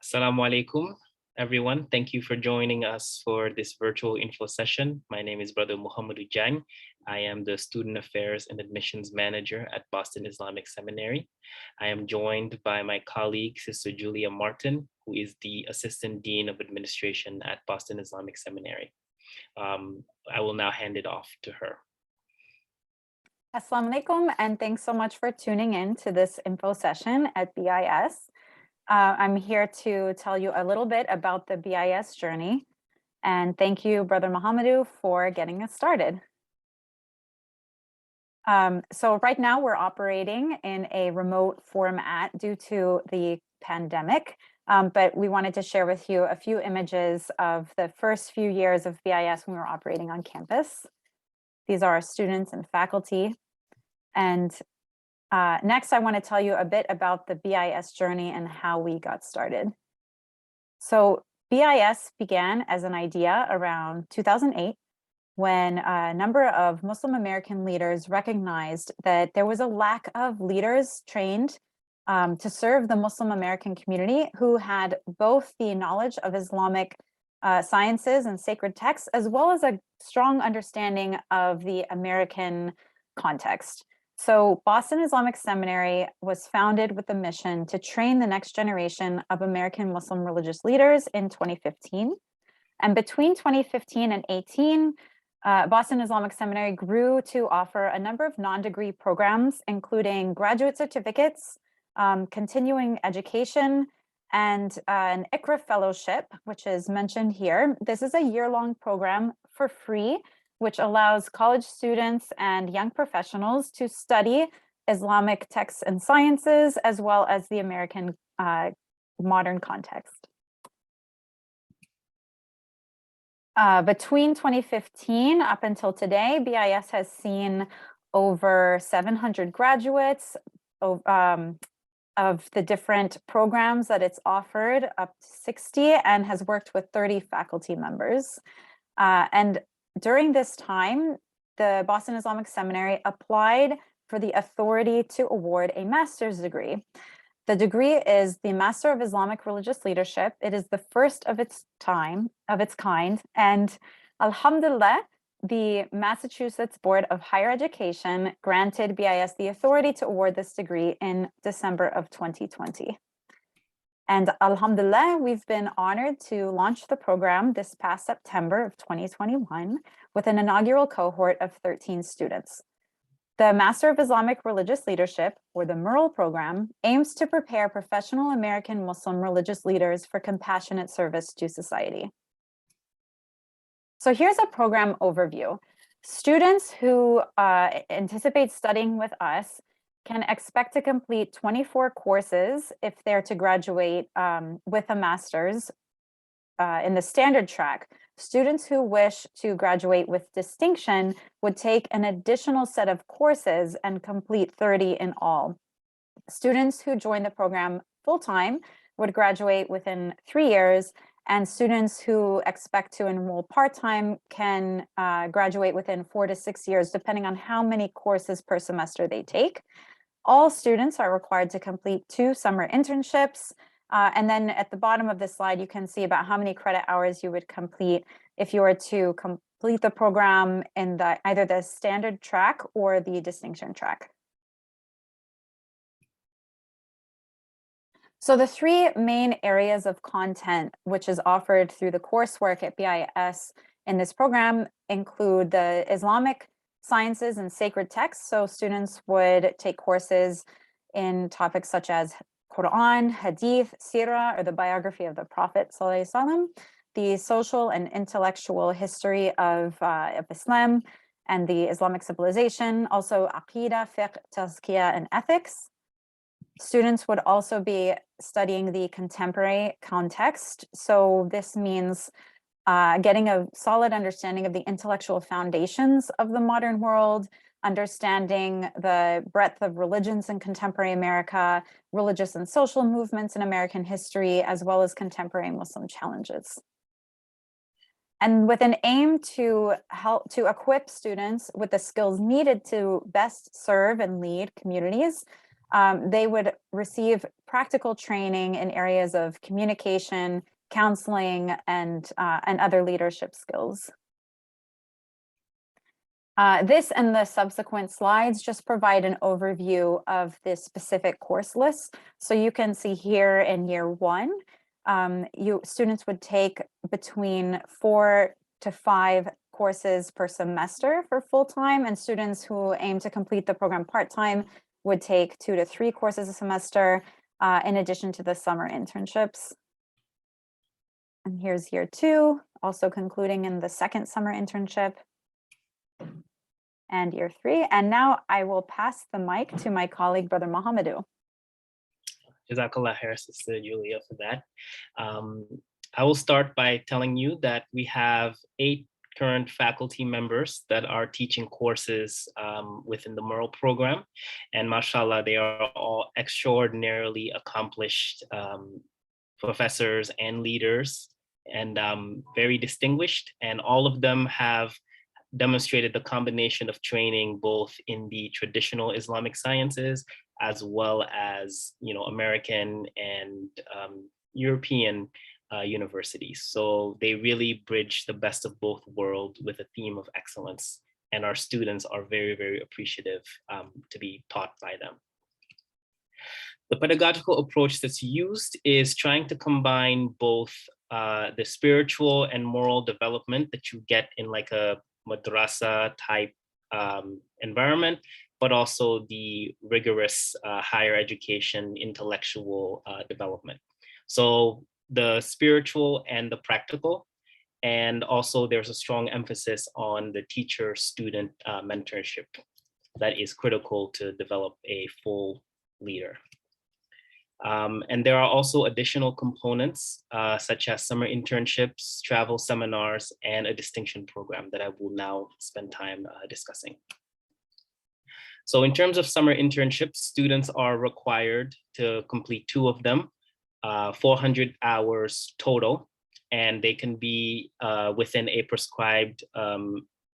Assalamu alaikum, everyone. Thank you for joining us for this virtual info session. My name is Brother Muhammadu Jang. I am the Student Affairs and Admissions Manager at Boston Islamic Seminary. I am joined by my colleague, Sister Julia Martin, who is the Assistant Dean of Administration at Boston Islamic Seminary. I will now hand it off to her. Assalamu alaikum, and thanks so much for tuning in to this info session at BIS. I'm here to tell you a little bit about the BIS journey, and thank you, Brother Muhammadu, for getting us started. So right now we're operating in a remote format due to the pandemic, but we wanted to share with you a few images of the first few years of BIS when we were operating on campus. These are our students and faculty. And next, I want to tell you a bit about the BIS journey and how we got started. So BIS began as an idea around 2008, when a number of Muslim American leaders recognized that there was a lack of leaders trained to serve the Muslim American community who had both the knowledge of Islamic sciences and sacred texts, as well as a strong understanding of the American context. So Boston Islamic Seminary was founded with the mission to train the next generation of American Muslim religious leaders in 2015. And between 2015 and 18, Boston Islamic Seminary grew to offer a number of non-degree programs, including graduate certificates, continuing education, and an ICRA fellowship, which is mentioned here. This is a year-long program for free, which allows college students and young professionals to study Islamic texts and sciences, as well as the American modern context. Between 2015 up until today, BIS has seen over 700 graduates of the different programs that it's offered, up to 60, and has worked with 30 faculty members. And during this time, the Boston Islamic Seminary applied for the authority to award a master's degree. The degree is the Master of Islamic Religious Leadership. It is the first of its kind, and alhamdulillah, the Massachusetts Board of Higher Education granted BIS the authority to award this degree in December of 2020. And alhamdulillah, we've been honored to launch the program this past September of 2021 with an inaugural cohort of 13 students. The Master of Islamic Religious Leadership, or the MIRL program, aims to prepare professional American Muslim religious leaders for compassionate service to society. So here's a program overview. Students who anticipate studying with us can expect to complete 24 courses if they're to graduate with a master's in the standard track. Students who wish to graduate with distinction would take an additional set of courses and complete 30 in all. Students who join the program full-time would graduate within 3 years, and students who expect to enroll part-time can graduate within 4 to 6 years, depending on how many courses per semester they take. All students are required to complete 2 summer internships. And then at the bottom of this slide, you can see about how many credit hours you would complete if you were to complete the program in either the standard track or the distinction track. So the 3 main areas of content which is offered through the coursework at BIS in this program include the Islamic sciences and sacred texts. So students would take courses in topics such as Quran, Hadith, Sirah, or the biography of the Prophet ﷺ, the social and intellectual history of Islam and the Islamic civilization, also Aqidah, Fiqh, Tazkiyah, and ethics. Students would also be studying the contemporary context. So this means getting a solid understanding of the intellectual foundations of the modern world, understanding the breadth of religions in contemporary America, religious and social movements in American history, as well as contemporary Muslim challenges. And with an aim to help to equip students with the skills needed to best serve and lead communities, they would receive practical training in areas of communication, counseling, and other leadership skills. This and the subsequent slides just provide an overview of the specific course list. So you can see here in year one, students would take between 4 to 5 courses per semester for full-time, and students who aim to complete the program part-time would take 2 to 3 courses a semester, in addition to the summer internships. And here's year two, also concluding in the second summer internship. And year three. And now I will pass the mic to my colleague, Brother Mohamedou. Jazakallah khair, Sister Julia, for that. I will start by telling you that we have 8 current faculty members that are teaching courses within the MIRL program. And mashallah, they are all extraordinarily accomplished professors and leaders, and very distinguished. And all of them have demonstrated the combination of training both in the traditional Islamic sciences as well as, American and European universities. So they really bridge the best of both worlds with a theme of excellence. And our students are very, very appreciative to be taught by them. The pedagogical approach that's used is trying to combine both the spiritual and moral development that you get in like a madrasa type environment, but also the rigorous higher education intellectual development. So the spiritual and the practical, and also there's a strong emphasis on the teacher-student mentorship that is critical to develop a full leader. And there are also additional components such as summer internships, travel seminars, and a distinction program that I will now spend time discussing. So in terms of summer internships, students are required to complete 2 of them, 400 hours total, and they can be within a prescribed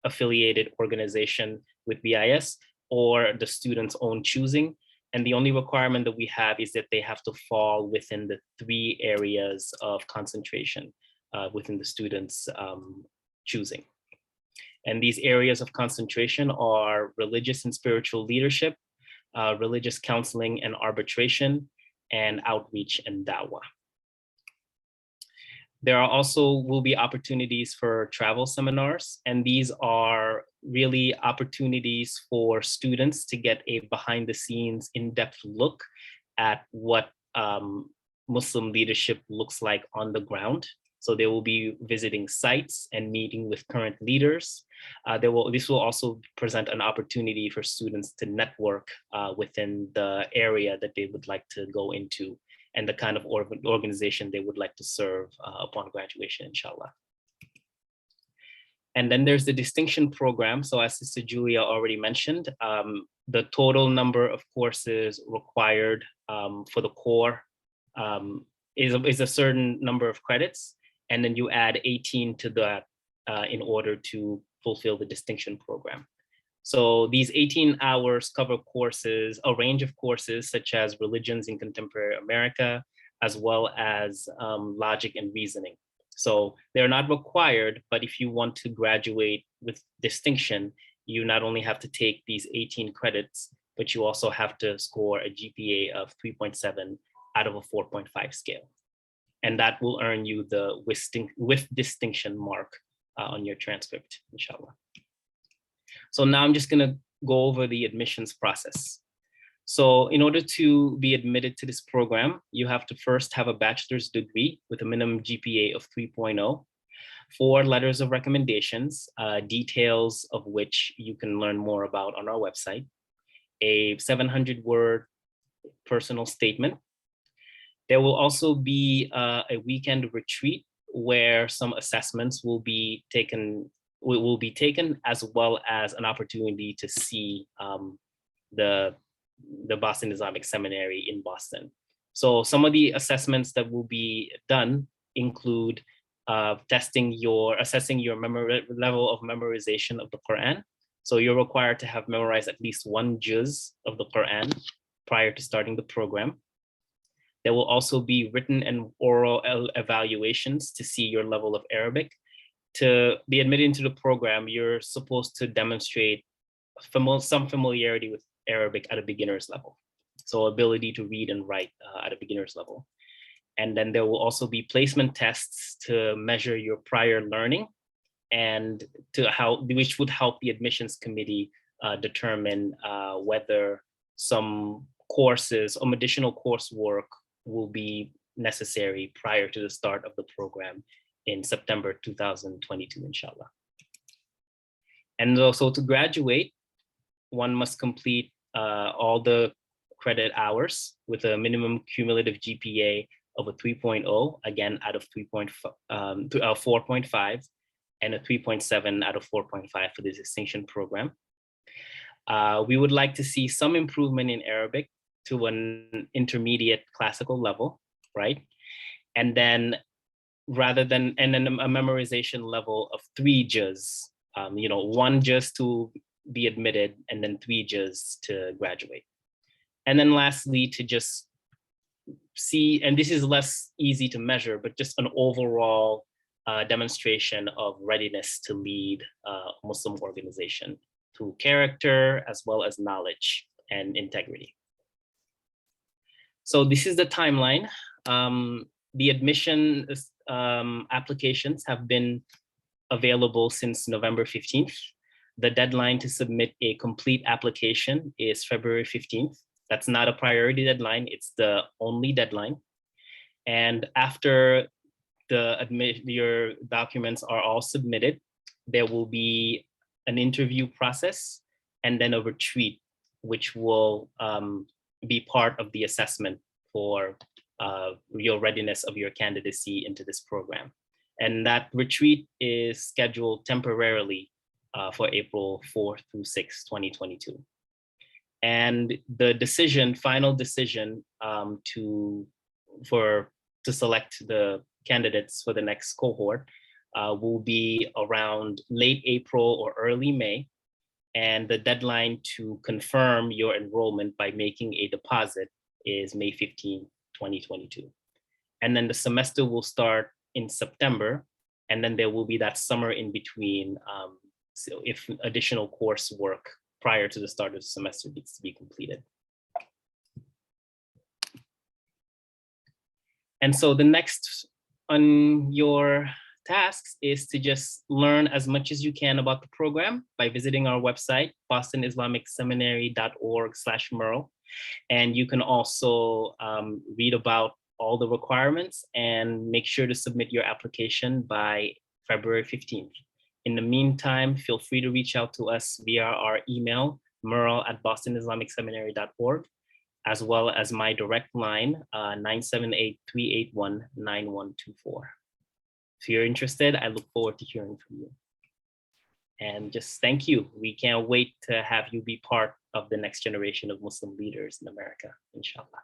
affiliated organization with BIS or the student's own choosing. And the only requirement that we have is that they have to fall within the 3 areas of concentration within the student's choosing. And these areas of concentration are religious and spiritual leadership, religious counseling and arbitration, and outreach and dawah. There are also will be opportunities for travel seminars, and these are really opportunities for students to get a behind the scenes in-depth look at what Muslim leadership looks like on the ground. So they will be visiting sites and meeting with current leaders. This will also present an opportunity for students to network within the area that they would like to go into and the kind of organization they would like to serve upon graduation, inshallah. And then there's the distinction program. So as Sister Julia already mentioned, the total number of courses required for the core is a certain number of credits. And then you add 18 to that in order to fulfill the distinction program. So these 18 hours cover courses, a range of courses such as religions in contemporary America, as well as logic and reasoning. So they're not required, but if you want to graduate with distinction, you not only have to take these 18 credits, but you also have to score a GPA of 3.7 out of a 4.5 scale. And that will earn you the with distinction mark on your transcript, inshallah. So now I'm just gonna go over the admissions process. So in order to be admitted to this program, you have to first have a bachelor's degree with a minimum GPA of 3.0, 4 letters of recommendations, details of which you can learn more about on our website, a 700-word personal statement. There will also be a weekend retreat where some assessments will be taken, as well as an opportunity to see the Boston Islamic Seminary in Boston. So some of the assessments that will be done include assessing your level of memorization of the Quran. So you're required to have memorized at least 1 juz of the Quran prior to starting the program. There will also be written and oral evaluations to see your level of Arabic. To be admitted into the program, you're supposed to demonstrate some familiarity with Arabic at a beginner's level. So ability to read and write at a beginner's level. And then there will also be placement tests to measure your prior learning and which would help the admissions committee determine whether some courses, some additional coursework will be necessary prior to the start of the program in September 2022, inshallah. And also to graduate, one must complete all the credit hours with a minimum cumulative GPA of a 3.0, again, out of 4.5, and a 3.7 out of 4.5 for the distinction program. We would like to see some improvement in Arabic to an intermediate classical level, right? And then a memorization level of 3 juz, 1 juz to be admitted and then 3 juz to graduate. And then lastly, to just see, and this is less easy to measure, but just an overall demonstration of readiness to lead a Muslim organization through character as well as knowledge and integrity. So this is the timeline. The admission applications have been available since November 15th. The deadline to submit a complete application is February 15th. That's not a priority deadline, it's the only deadline. And after your documents are all submitted, there will be an interview process and then a retreat, which will be part of the assessment for your readiness of your candidacy into this program. And that retreat is scheduled temporarily for April 4th through 6th, 2022. And the final decision to select the candidates for the next cohort will be around late April or early May. And the deadline to confirm your enrollment by making a deposit is May 15, 2022. And then the semester will start in September, and then there will be that summer in between, so if additional coursework prior to the start of the semester needs to be completed. And so the next on your tasks is to just learn as much as you can about the program by visiting our website, bostonislamicseminary.org/MIRL. And you can also read about all the requirements and make sure to submit your application by February 15th. In the meantime, feel free to reach out to us via our email, MIRL@bostonislamicseminary.org, as well as my direct line, 978-381-9124. If you're interested, I look forward to hearing from you. And just thank you. We can't wait to have you be part of the next generation of Muslim leaders in America, inshallah.